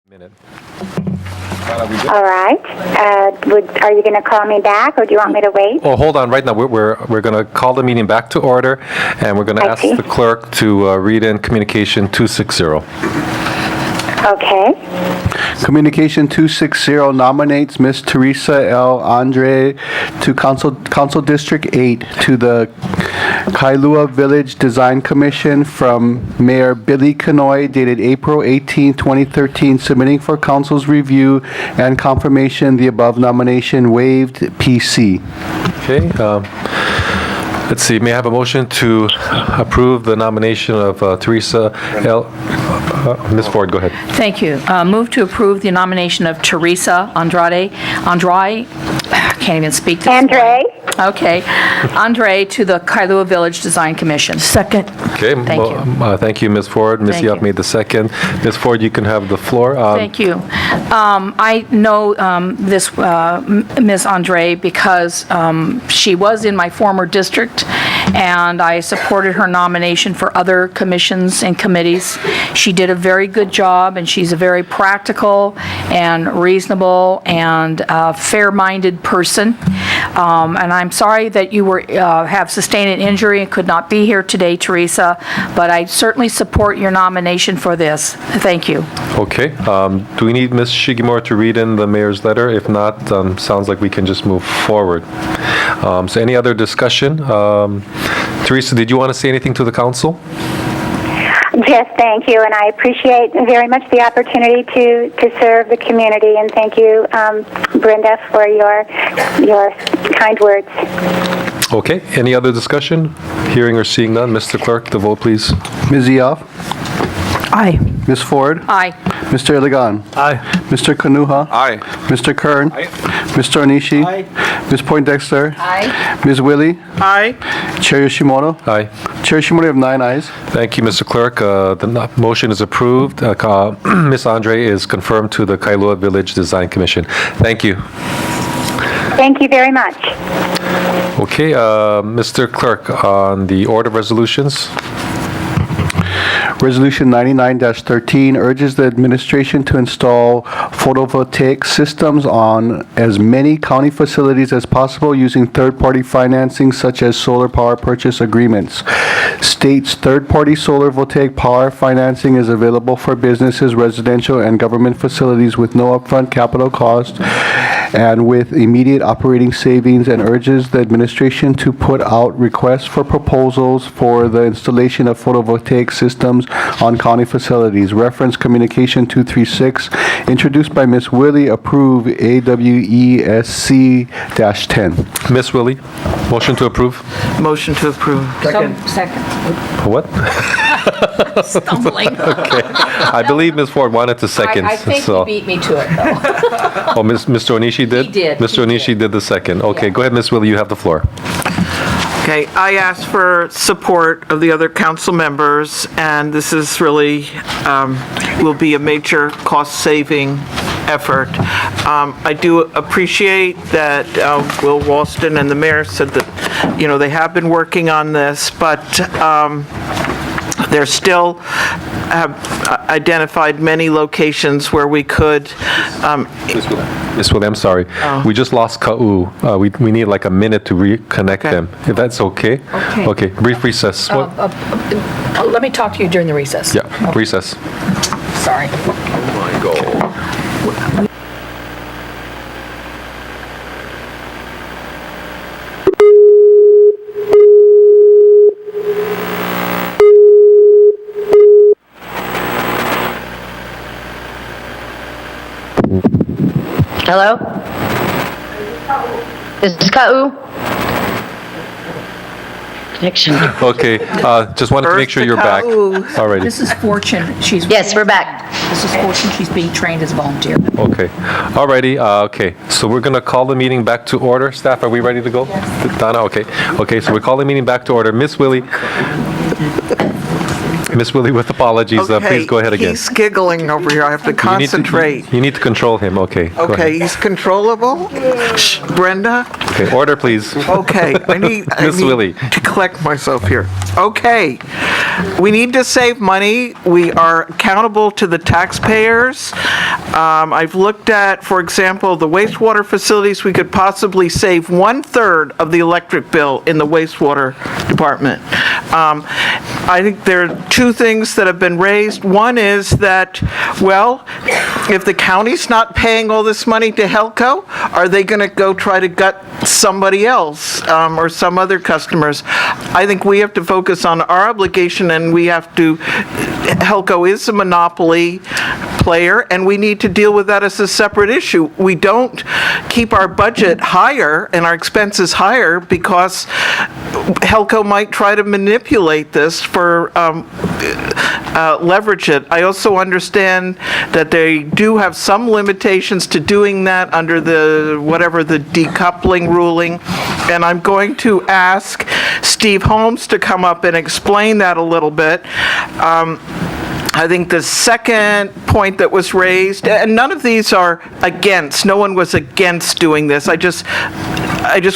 Minute. All right. Are you going to call me back, or do you want me to wait? Oh, hold on. Right now, we're going to call the meeting back to order, and we're going to ask the clerk to read in Communication 260. Okay. Communication 260 nominates Ms. Teresa L. Andre to Council District 8 to the Kailua Village Design Commission from Mayor Billy Kanoy, dated April 18, 2013, submitting for council's review and confirmation the above nomination waived PC. Okay. Let's see. May I have a motion to approve the nomination of Teresa L. Ms. Ford, go ahead. Thank you. Move to approve the nomination of Teresa Andre, can't even speak this morning. Okay. Andre to the Kailua Village Design Commission. Second. Okay. Thank you. Thank you, Ms. Ford. Ms. Thank Yap you. made the second. Ms. Ford, you can have the floor. Thank you. I know this Ms. Andre because she was in my former district, and I supported her nomination for other commissions and committees. She did a very good job, and she's a very practical and reasonable and fair-minded person. And I'm sorry that you have sustained an injury and could not be here today, Teresa, but I certainly support your nomination for this. Thank you. Okay. Do we need Ms. Shigimura to read in the mayor's letter? If not, sounds like we can just move forward. So any other discussion? Teresa, did you want to say anything to the council? Yes, thank you, and I appreciate very much the opportunity to serve the community, and thank you, Brenda, for your kind words. Okay. Any other discussion? Hearing or seeing none. Mr. Clerk, the vote, please. Ms. Yap, Aye. Ms. Ford, Aye. Mr. Iligan, Aye. Mr. Kanuha, Aye. Mr. Kern, Mr. Onishi, Ms. Poindexter, Aye. Ms. Willie, Aye. Chair Yoshimoto. Aye. Chair Yoshimoto, you have 9 ayes. Thank you, Mr. Clerk. The motion is approved. Ms. Andre is confirmed to the Kailua Village Design Commission. Thank you. Thank you very much. Okay, Mr. Clerk, on the order of resolutions. Resolution 99-13 urges the administration to install photovoltaic systems on as many county facilities as possible using third-party financing such as solar power purchase agreements. States third-party solar voltaic power financing is available for businesses, residential, and government facilities with no upfront capital cost and with immediate operating savings, and urges the administration to put out requests for proposals for the installation of photovoltaic systems on county facilities. Reference Communication 236, introduced by Ms. Willie, approve AWESC-10. Ms. Willie, motion to approve. Motion to approve. Second. What? Stumbling. Okay. I believe Ms. Ford wanted to second. I think so. you beat me to it, though. Oh, Mr. Onishi did? He did. Mr. Onishi did the second. Okay, go ahead, Ms. Willie, you have the floor. Okay, I ask for support of the other council members, and this is really, will be a major cost-saving effort. I do appreciate that Will Walston and the mayor said that, they have been working on this, but they're still have identified many locations where we could. Ms. Willie, I'm sorry. We just lost Ka'u. We need like a minute to reconnect them, if that's okay. Okay. Okay, brief recess. Let me talk to you during the recess. Yeah, recess. Sorry. Hello? Is this Ka'u? Connection. Okay, just wanted to make sure you're back. Alrighty. This is Fortune. Yes, we're back. This is Fortune. She's being trained as a volunteer. Okay. Alrighty. Okay. So we're gonna call the meeting back to order. Staff, are we ready to go? Yes. Donna. Okay. Okay. So we're calling the meeting back to order. Miss Willie. Miss Willie, with apologies, please go ahead again. He's giggling over here. I have to concentrate. You need to control him. Okay. Go ahead. Okay, he's controllable? Shh, Brenda? Okay. Order, please. Okay, I need Miss Willie. to collect myself here. Okay. we need to save money. We are accountable to the taxpayers. I've looked at, for example, the wastewater facilities. We could possibly save 1/3 of the electric bill in the wastewater department. I think there are two things that have been raised. One is that, well, if the county's not paying all this money to Helco, are they going to go try to gut somebody else or some other customers? I think we have to focus on our obligation, and we have to, Helco is a monopoly player, and we need to deal with that as a separate issue. We don't keep our budget higher and our expenses higher because Helco might try to manipulate this for leverage it. I also understand that they do have some limitations to doing that under the, whatever, the decoupling ruling. And I'm going to ask Steve Holmes to come up and explain that a little bit. I think the second point that was raised, and none of these are against, no one was against doing this. I just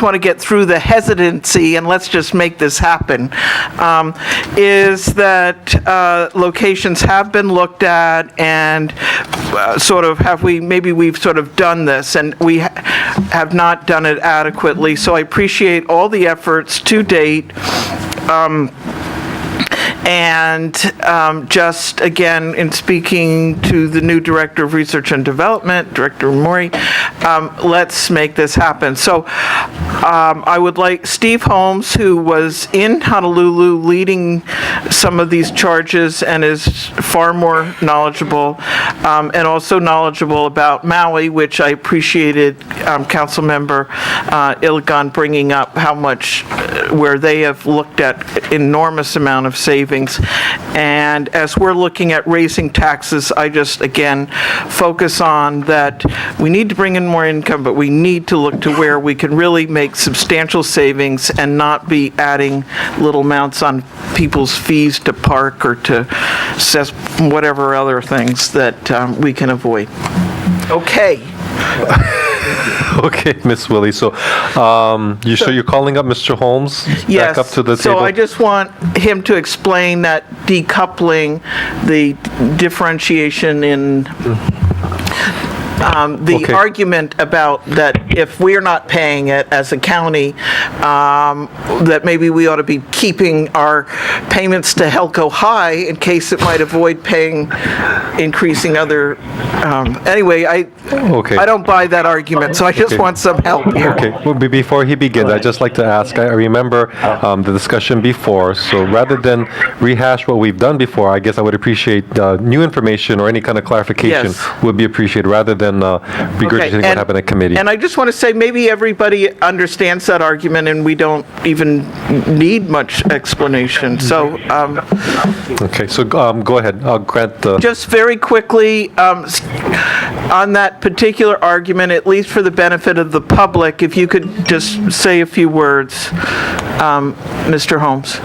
want to get through the hesitancy and let's just make this happen, is that locations have been looked at and sort of maybe we've sort of done this and we have not done it adequately. So I appreciate all the efforts to date. And just again, in speaking to the new Director of Research and Development, Director Mori, let's make this happen. So I would like Steve Holmes, who was in Honolulu leading some of these charges and is far more knowledgeable, and also knowledgeable about Maui, which I appreciated Councilmember Iligan bringing up how much, where they have looked at enormous amount of savings. And as we're looking at raising taxes, I just, again, focus on that we need to bring in more income, but we need to look to where we can really make substantial savings and not be adding little amounts on people's fees to park or to whatever other things that we can avoid. Okay. Okay, Ms. Willie. So, you're calling up Mr. Holmes Yes. back up to the So table? I just want him to explain that decoupling, the differentiation in the Okay. argument about that if we're not paying it as a county, that maybe we ought to be keeping our payments to Helco high in case it might avoid paying, increasing other, anyway, Okay. I don't buy that argument, so I just Okay. want some help here. Okay, well, before he begins, I'd just like to ask, I remember the discussion before, so rather than rehash what we've done before, I guess I would appreciate new information or any kind of clarification Yes. would be appreciated, rather than regurgitating what happened at committee. And I just want to say, maybe everybody understands that argument and we don't even need much explanation, so. Okay, so go ahead, I'll grant the... Just very quickly, on that particular argument, at least for the benefit of the public, if you could just say a few words, Mr. Holmes.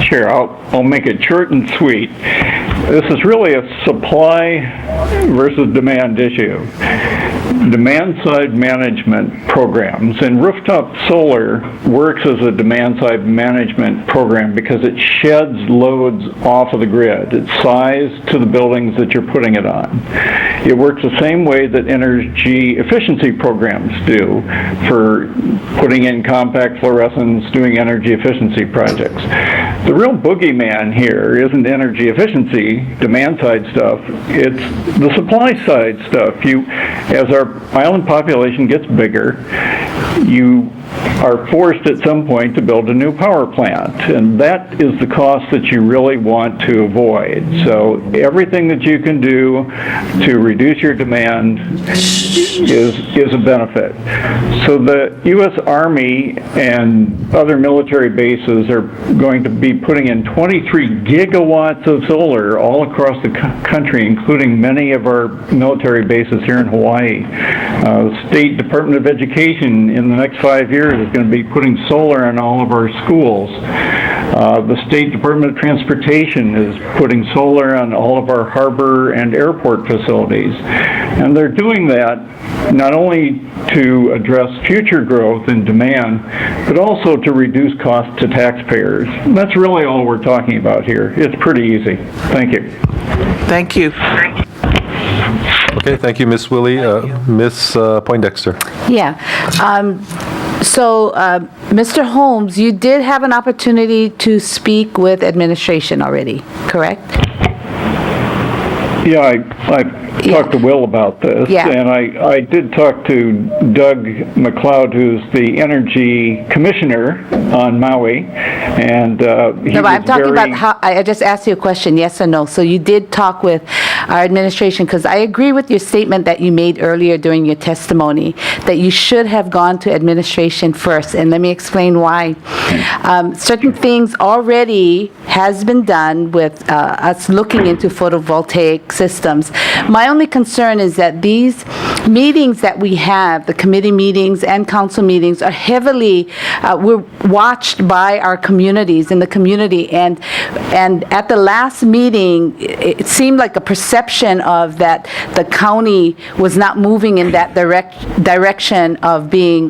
Sure, I'll make it short and sweet. This is really a supply versus demand issue. Demand-side management programs, and rooftop solar works as a demand-side management program because it sheds loads off of the grid. It's sized to the buildings that you're putting it on. It works the same way that energy efficiency programs do for putting in compact fluorescents, doing energy efficiency projects. The real boogeyman here isn't energy efficiency, demand-side stuff, it's the supply-side stuff. As our island population gets bigger, you are forced at some point to build a new power plant, and that is the cost that you really want to avoid. So everything that you can do to reduce your demand is a benefit. So the U.S. Army and other military bases are going to be putting in 23 gigawatts of solar all across the country, including many of our military bases here in Hawaii. The State Department of Education in the next 5 years is going to be putting solar in all of our schools. The State Department of Transportation is putting solar on all of our harbor and airport facilities. And they're doing that not only to address future growth and demand, but also to reduce costs to taxpayers. That's really all we're talking about here. It's pretty easy. Thank you. Thank you. Okay, thank you, Ms. Willie. Ms. Poindexter. Yeah. So, Mr. Holmes, you did have an opportunity to speak with administration already, correct? Yeah, I talked to Will about this, Yeah. and I did talk to Doug McLeod, who's the energy commissioner on Maui, and he No, was but I'm talking about very- how, I just asked you a question, yes or no. So you did talk with our administration, because I agree with your statement that you made earlier during your testimony, that you should have gone to administration first, and let me explain why. Certain things already has been done with us looking into photovoltaic systems. My only concern is that these meetings that we have, the committee meetings and council meetings, are heavily, we're watched by our communities in the community, and at the last meeting, it seemed like a perception of that the county was not moving in that direction of being,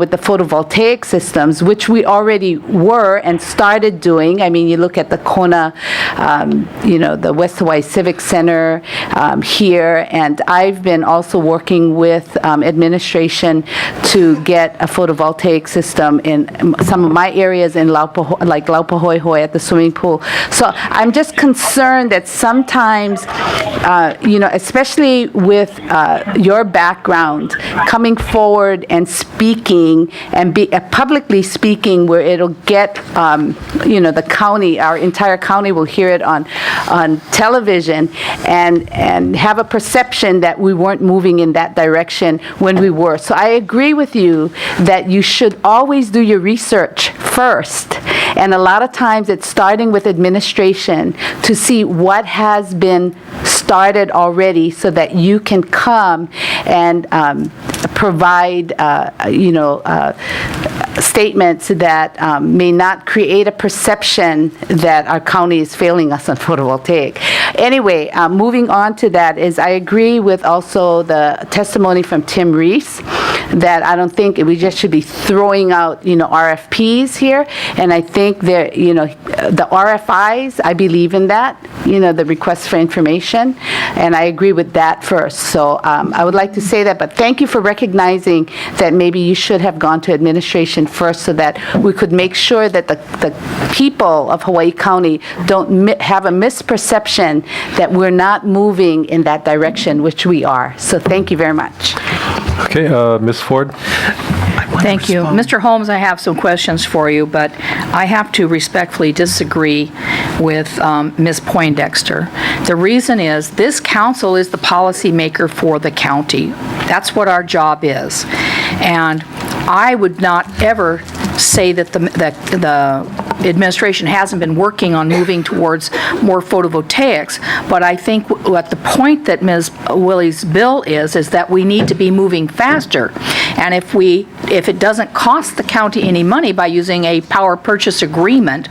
with the photovoltaic systems, which we already were and started doing. I mean, you look at the Kona, the West Hawaii Civic Center here, and I've been also working with administration to get a photovoltaic system in some of my areas in like Laupahoehoe at the swimming pool. So I'm just concerned that sometimes, especially with your background, coming forward and speaking and publicly speaking, where it'll get, the county, our entire county will hear it on television and have a perception that we weren't moving in that direction when we were. So I agree with you that you should always do your research first. And a lot of times it's starting with administration to see what has been started already so that you can come and provide, statements that may not create a perception that our county is failing us on photovoltaic. Anyway, moving on to that is I agree with also the testimony from Tim Reese that I don't think we just should be throwing out, RFPs here. And I think that, the RFIs, I believe in that, the request for information. And I agree with that first. So I would like to say that, but thank you for recognizing that maybe you should have gone to administration first so that we could make sure that the people of Hawaii County don't have a misperception that we're not moving in that direction, which we are. So thank you very much. Okay, Ms. Ford. Thank you. Mr. Holmes, I have some questions for you, but I have to respectfully disagree with Ms. Poindexter. The reason is this council is the policymaker for the county. That's what our job is. And I would not ever say that the administration hasn't been working on moving towards more photovoltaics, but I think what the point that Ms. Willie's bill is that we need to be moving faster. And if it doesn't cost the county any money by using a power purchase agreement,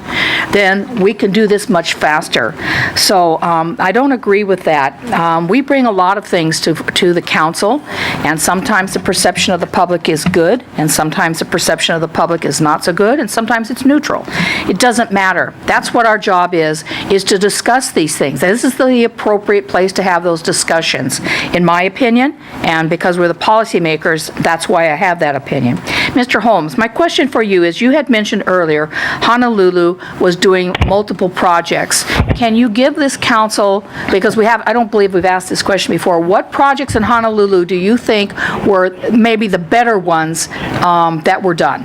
then we can do this much faster. So I don't agree with that. We bring a lot of things to the council, and sometimes the perception of the public is good, and sometimes the perception of the public is not so good, and sometimes it's neutral. It doesn't matter. That's what our job is to discuss these things. This is the appropriate place to have those discussions, in my opinion, and because we're the policymakers, that's why I have that opinion. Mr. Holmes, my question for you is, you had mentioned earlier Honolulu was doing multiple projects. Can you give this council, because I don't believe we've asked this question before, what projects in Honolulu do you think were maybe the better ones that were done?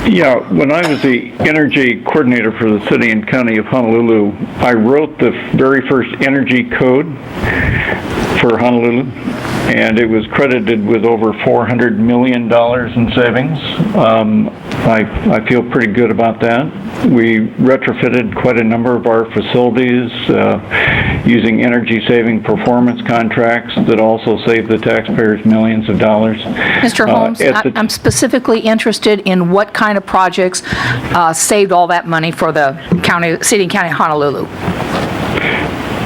Yeah, when I was the energy coordinator for the city and county of Honolulu, I wrote the very first energy code for Honolulu, and it was credited with over $400 million in savings. I feel pretty good about that. We retrofitted quite a number of our facilities using energy-saving performance contracts that also save the taxpayers millions of dollars. Mr. Holmes, I'm specifically interested in what kind of projects saved all that money for the city and county of Honolulu.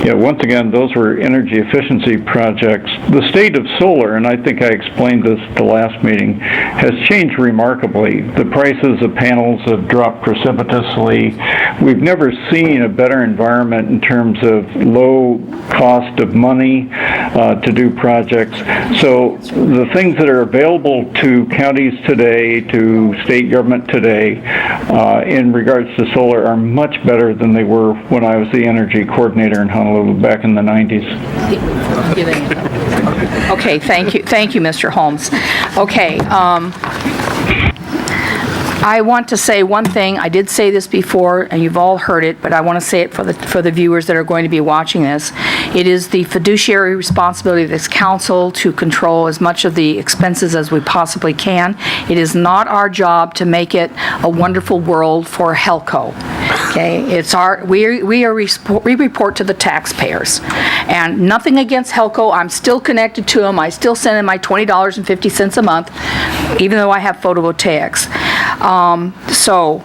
Yeah, once again, those were energy efficiency projects. The state of solar, and I think I explained this at the last meeting, has changed remarkably. The prices of panels have dropped precipitously. We've never seen a better environment in terms of low cost of money to do projects. So the things that are available to counties today, to state government today, in regards to solar are much better than they were when I was the energy coordinator in Honolulu back in the 90s. Okay, thank you, Mr. Holmes. Okay, I want to say one thing. I did say this before, and you've all heard it, but I want to say it for the viewers that are going to be watching this. It is the fiduciary responsibility of this council to control as much of the expenses as we possibly can. It is not our job to make it a wonderful world for Helco. Okay, it's we report to the taxpayers, and nothing against Helco. I'm still connected to them. I still send in my $20.50 a month, even though I have photovoltaics. So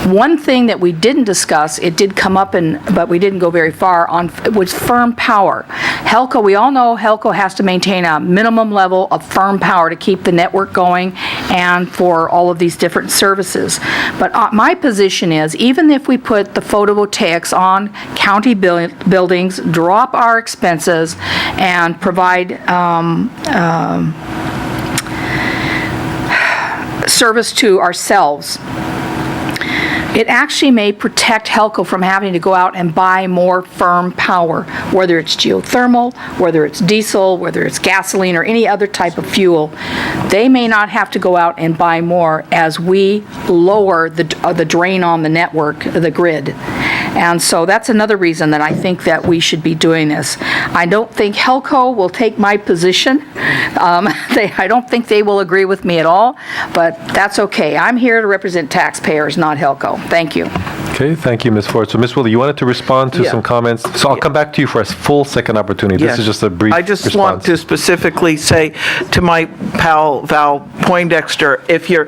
one thing that we didn't discuss, it did come up, but we didn't go very far on, was firm power. Helco, we all know Helco has to maintain a minimum level of firm power to keep the network going and for all of these different services. But my position is, even if we put the photovoltaics on county buildings, drop our expenses, and provide service to ourselves, it actually may protect Helco from having to go out and buy more firm power, whether it's geothermal, whether it's diesel, whether it's gasoline, or any other type of fuel. They may not have to go out and buy more as we lower the drain on the network, the grid. And so that's another reason that I think that we should be doing this. I don't think Helco will take my position. I don't think they will agree with me at all, but that's okay. I'm here to represent taxpayers, not Helco. Thank you. Okay, thank you, Ms. Ford. So, Ms. Woolley, you wanted to respond to some comments. So I'll come back to you for a full second opportunity. This is just a brief response. I just want to specifically say to my pal Val Poindexter, if you're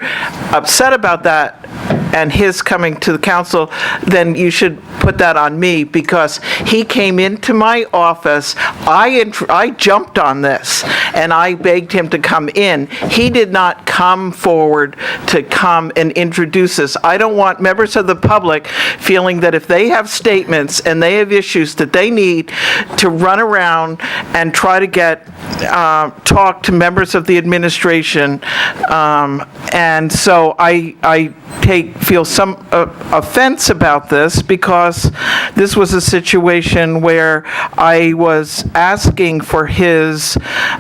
upset about that and his coming to the council, then you should put that on me, because he came into my office. I jumped on this and I begged him to come in. He did not come forward to come and introduce this. I don't want members of the public feeling that if they have statements and they have issues that they need to run around and try to get talk to members of the administration, and so I feel some offense about this, because this was a situation where I was asking for his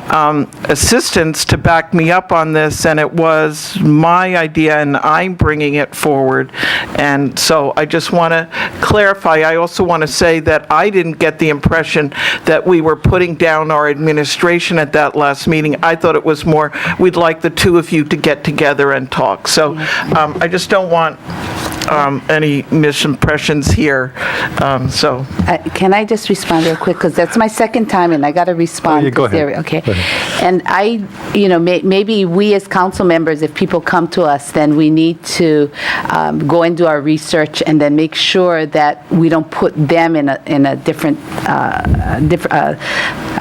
assistance to back me up on this, and it was my idea and I'm bringing it forward. And so I just want to clarify. I also want to say that I didn't get the impression that we were putting down our administration at that last meeting. I thought it was more, we'd like the two of you to get together and talk. So I just don't want any misimpressions here. Can I just respond real quick? Because that's my second time, and I got to respond. Go ahead. Okay. Go ahead. And maybe we as council members, if people come to us, then we need to go and do our research and then make sure that we don't put them in a different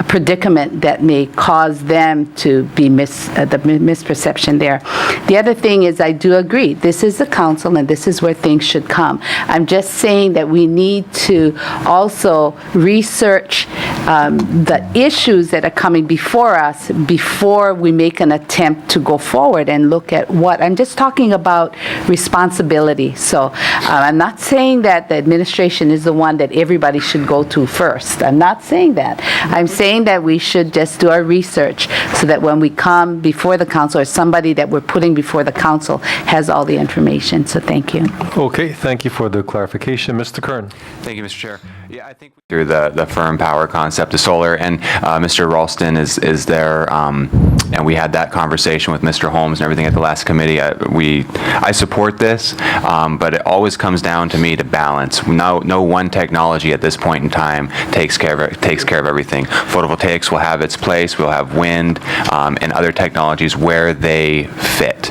predicament that may cause them to be the misperception there. The other thing is, I do agree. This is the council, and this is where things should come. I'm just saying that we need to also research the issues that are coming before us before we make an attempt to go forward and look at what. I'm just talking about responsibility. So I'm not saying that the administration is the one that everybody should go to first. I'm not saying that. I'm saying that we should just do our research so that when we come before the council, or somebody that we're putting before the council has all the information. So thank you. Okay, thank you for the clarification. Mr. Kern. Thank you, Mr. Chair. Yeah, I think through the firm power concept. concept of solar. And Mr. Ralston is there, and we had that conversation with Mr. Holmes and everything at the last committee. I support this, but it always comes down to me to balance. No one technology at this point in time takes care of everything. Photovoltaics will have its place. We'll have wind and other technologies where they fit.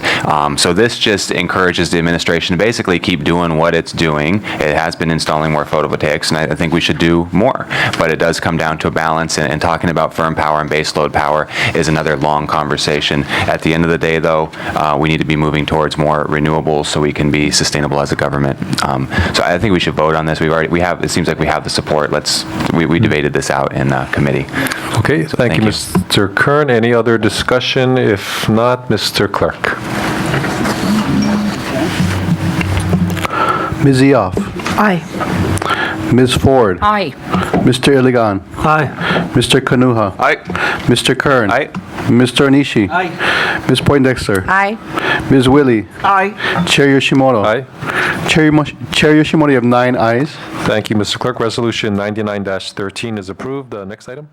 So this just encourages the administration to basically keep doing what it's doing. It has been installing more photovoltaics, and I think we should do more. But it does come down to a balance, and talking about firm power and baseload power is another long conversation. At the end of the day, though, we need to be moving towards more renewables so we can be sustainable as a government. So I think we should vote on this. It seems like we have the support. We debated this out in committee. Okay, thank you, Mr. Kern. Any other discussion? If not, Mr. Clerk. Ms. Eoff. Aye. Ms. Ford. Aye. Mr. Iligan. Aye. Mr. Kanuha. Aye. Mr. Kern. Aye. Mr. Onishi. Aye. Ms. Poindexter. Aye. Ms. Willie. Aye. Chair Yoshimoto. Aye. Chair Yoshimoto, you have 9 ayes. Thank you, Mr. Clerk. Resolution 99-13 is approved. Next item.